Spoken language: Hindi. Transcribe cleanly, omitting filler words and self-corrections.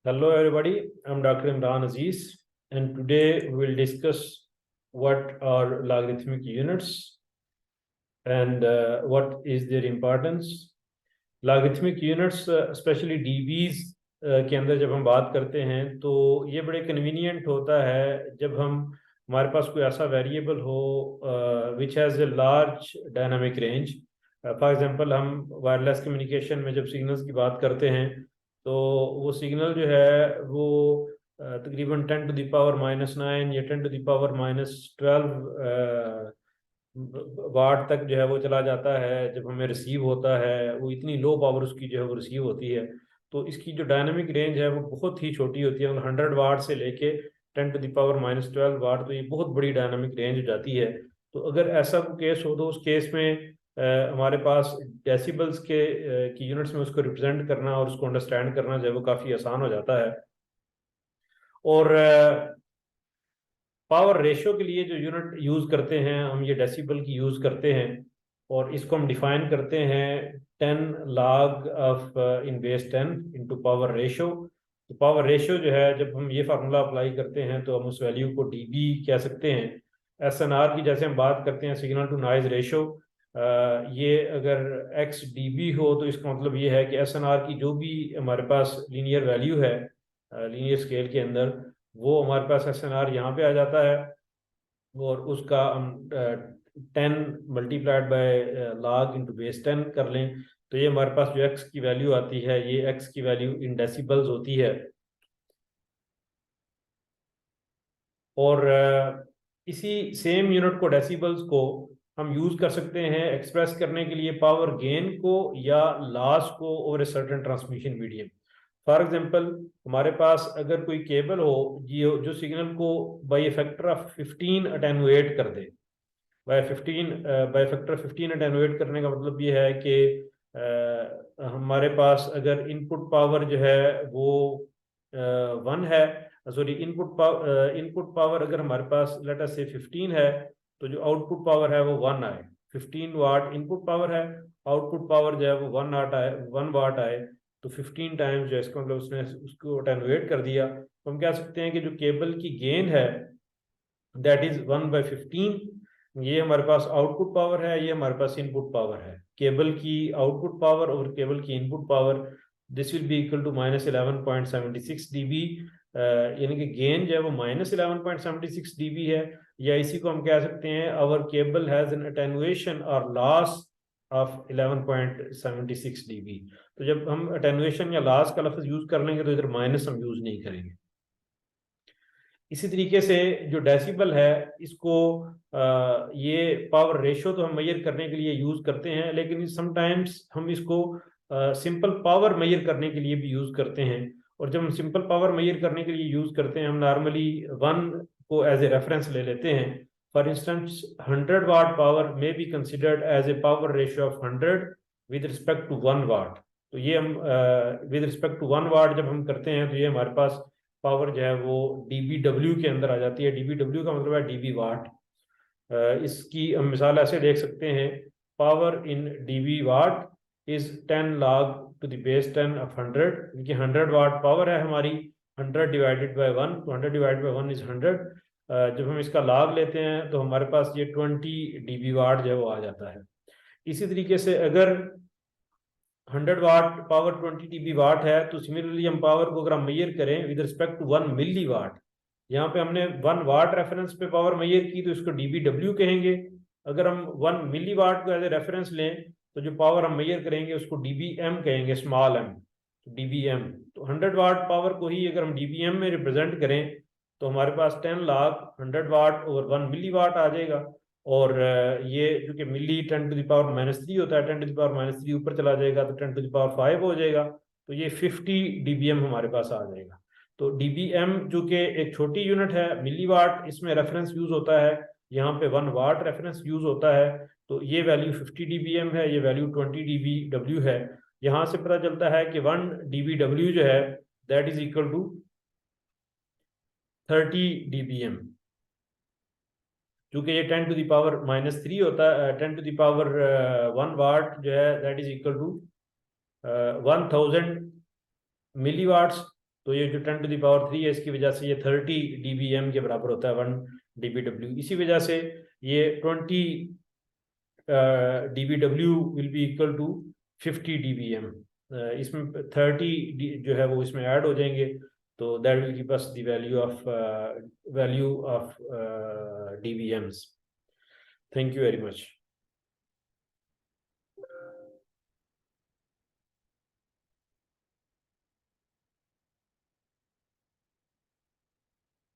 Hello everybody, I'm Dr. Imran Aziz and today we will discuss what are logarithmic units and what is their importance. Logarithmic units especially dBs के अंदर जब हम बात करते हैं तो ये बड़े कन्वीनियंट होता है जब हम हमारे पास कोई ऐसा वेरिएबल हो which has a large dynamic range. For example हम वायरलेस कम्युनिकेशन में जब सिग्नल्स की बात करते हैं तो वो सिग्नल जो है वो तकरीबन 10⁻⁻⁹ या 10⁻12 वाट तक जो है वो चला जाता है। जब हमें रिसीव होता है वो इतनी लो पावर उसकी जो है वो रिसीव होती है, तो इसकी जो डायनामिक रेंज है वो बहुत ही छोटी होती है। 100 वाट से लेके 10⁻⁻12 वाट, तो ये बहुत बड़ी डायनामिक रेंज हो जाती है। तो अगर ऐसा कोई केस हो तो उस केस में हमारे पास डेसिबल्स की यूनिट्स में उसको रिप्रेजेंट करना और उसको अंडरस्टैंड करना जो है वो काफ़ी आसान हो जाता है। और पावर रेशियो के लिए जो यूनिट यूज करते हैं हम ये डेसिबल की यूज करते हैं और इसको हम डिफाइन करते हैं 10 log of in base 10 into power ratio. तो पावर रेशियो जो है जब हम ये फार्मूला अप्लाई करते हैं तो हम उस वैल्यू को डीबी कह सकते हैं। एसएनआर की जैसे हम बात करते हैं सिग्नल टू नॉइज रेशियो, ये अगर एक्स डीबी हो तो इसका मतलब ये है कि एसएनआर की जो भी हमारे पास लीनियर वैल्यू है लीनियर स्केल के अंदर वो हमारे पास एसएनआर यहाँ पे आ जाता है और उसका हम 10 multiplied by log into base 10 कर लें तो ये हमारे पास जो एक्स की वैल्यू आती है ये एक्स की वैल्यू इन डेसिबल्स होती है। और इसी सेम यूनिट को डेसिबल्स को हम यूज कर सकते हैं एक्सप्रेस करने के लिए पावर गेन को या लॉस को over a certain transmission medium. For example हमारे पास अगर कोई केबल हो जो सिग्नल को बाय फैक्टर ऑफ 15 अटेनुएट कर दे। बाय फैक्टर 15 अटेनुएट करने का मतलब ये है कि हमारे पास अगर इनपुट पावर जो है वो 1 है, सॉरी इनपुट पावर अगर हमारे पास लेट अस से 15 है तो जो आउटपुट पावर है वो 1 आए। 15 वाट इनपुट पावर है, आउटपुट पावर जो है वो 1 वाट आए, तो 15 टाइम्स जो है इसका मतलब उसने उसको अटेनुएट कर दिया। तो हम कह सकते हैं कि जो केबल की गेन है दैट इज 1/15। ये हमारे पास आउटपुट पावर है, ये हमारे पास इनपुट पावर है। केबल की आउटपुट पावर और केबल की input power this will be equal to -11.76 dB। यानी कि गेन जो है वो -11.76 dB है, या इसी को हम कह सकते हैं our cable has an attenuation और लॉस ऑफ 11.76 dB। तो जब हम अटेनुएशन या लॉस का लफ्ज यूज कर लेंगे तो इधर माइनस हम यूज नहीं करेंगे। इसी तरीके से जो डेसिबल है इसको ये पावर रेशियो तो हम मेजर करने के लिए यूज करते हैं, लेकिन समटाइम्स हम इसको सिंपल पावर मेजर करने के लिए भी यूज करते हैं। और जब हम सिंपल पावर मेजर करने के लिए यूज करते हैं हम नॉर्मली 1 को एज ए रेफरेंस ले लेते हैं। For instance 100 watt power may be considered as a power ratio of 100 with respect to 1 watt. तो ये हम विद रिस्पेक्ट टू 1 वाट जब हम करते हैं तो ये हमारे पास पावर जो है वो डीबीडब्ल्यू के अंदर आ जाती है। डीबीडब्ल्यू का मतलब है डीबी वाट। इसकी हम मिसाल ऐसे देख सकते हैं, power in dB watt is 10 log to the base 10 of 100, क्योंकि 100 वाट पावर है हमारी। 100 डिवाइडेड बाय 1, तो 100 डिवाइडेड बाय 1 इज 100। जब हम इसका log लेते हैं तो हमारे पास ये 20 डीबी वाट जो है वो आ जाता है। इसी तरीके से अगर 100 वाट पावर 20 dB वाट है तो सिमिलरली हम पावर को अगर हम मेजर करें विद रिस्पेक्ट टू 1 मिली वाट, यहाँ पे हमने 1 वाट रेफरेंस पे पावर मेजर की तो इसको डीबीडब्ल्यू कहेंगे। अगर हम 1 मिली वाट को एज ए रेफरेंस लें तो जो पावर हम मेजर करेंगे उसको डीबीएम कहेंगे, स्मॉल एम, डीबीएम। तो 100 वाट पावर को ही अगर हम डीबीएम में रिप्रेजेंट करें तो हमारे पास 10 log 100 वाट ओवर 1 मिली वाट आ जाएगा। और ये जो कि मिली 10⁻³ होता है, 10⁻³ ऊपर चला जाएगा तो 10⁵ हो जाएगा, तो ये 50 dBm हमारे पास आ जाएगा। तो dBm जो कि एक छोटी यूनिट है, मिली वाट इसमें रेफरेंस यूज होता है, यहाँ पे 1 वाट रेफरेंस यूज होता है। तो ये वैल्यू 50 dBm है, ये वैल्यू 20 dBW है। यहाँ से पता चलता है कि 1 dBW जो है that is equal to 30 dBm, क्योंकि ये 10⁻³ होता है। 10⁻1 वाट जो है that is equal to 1000 milliwatts. तो ये जो 10⁻³ है इसकी वजह से ये 30 dBm के बराबर होता है 1 dBW। इसी वजह से ये 20 dBW will be equal to 50 dBm। इसमें 30 जो है वो इसमें ऐड हो जाएंगे, तो that will give us the value of dBms। Thank you very much.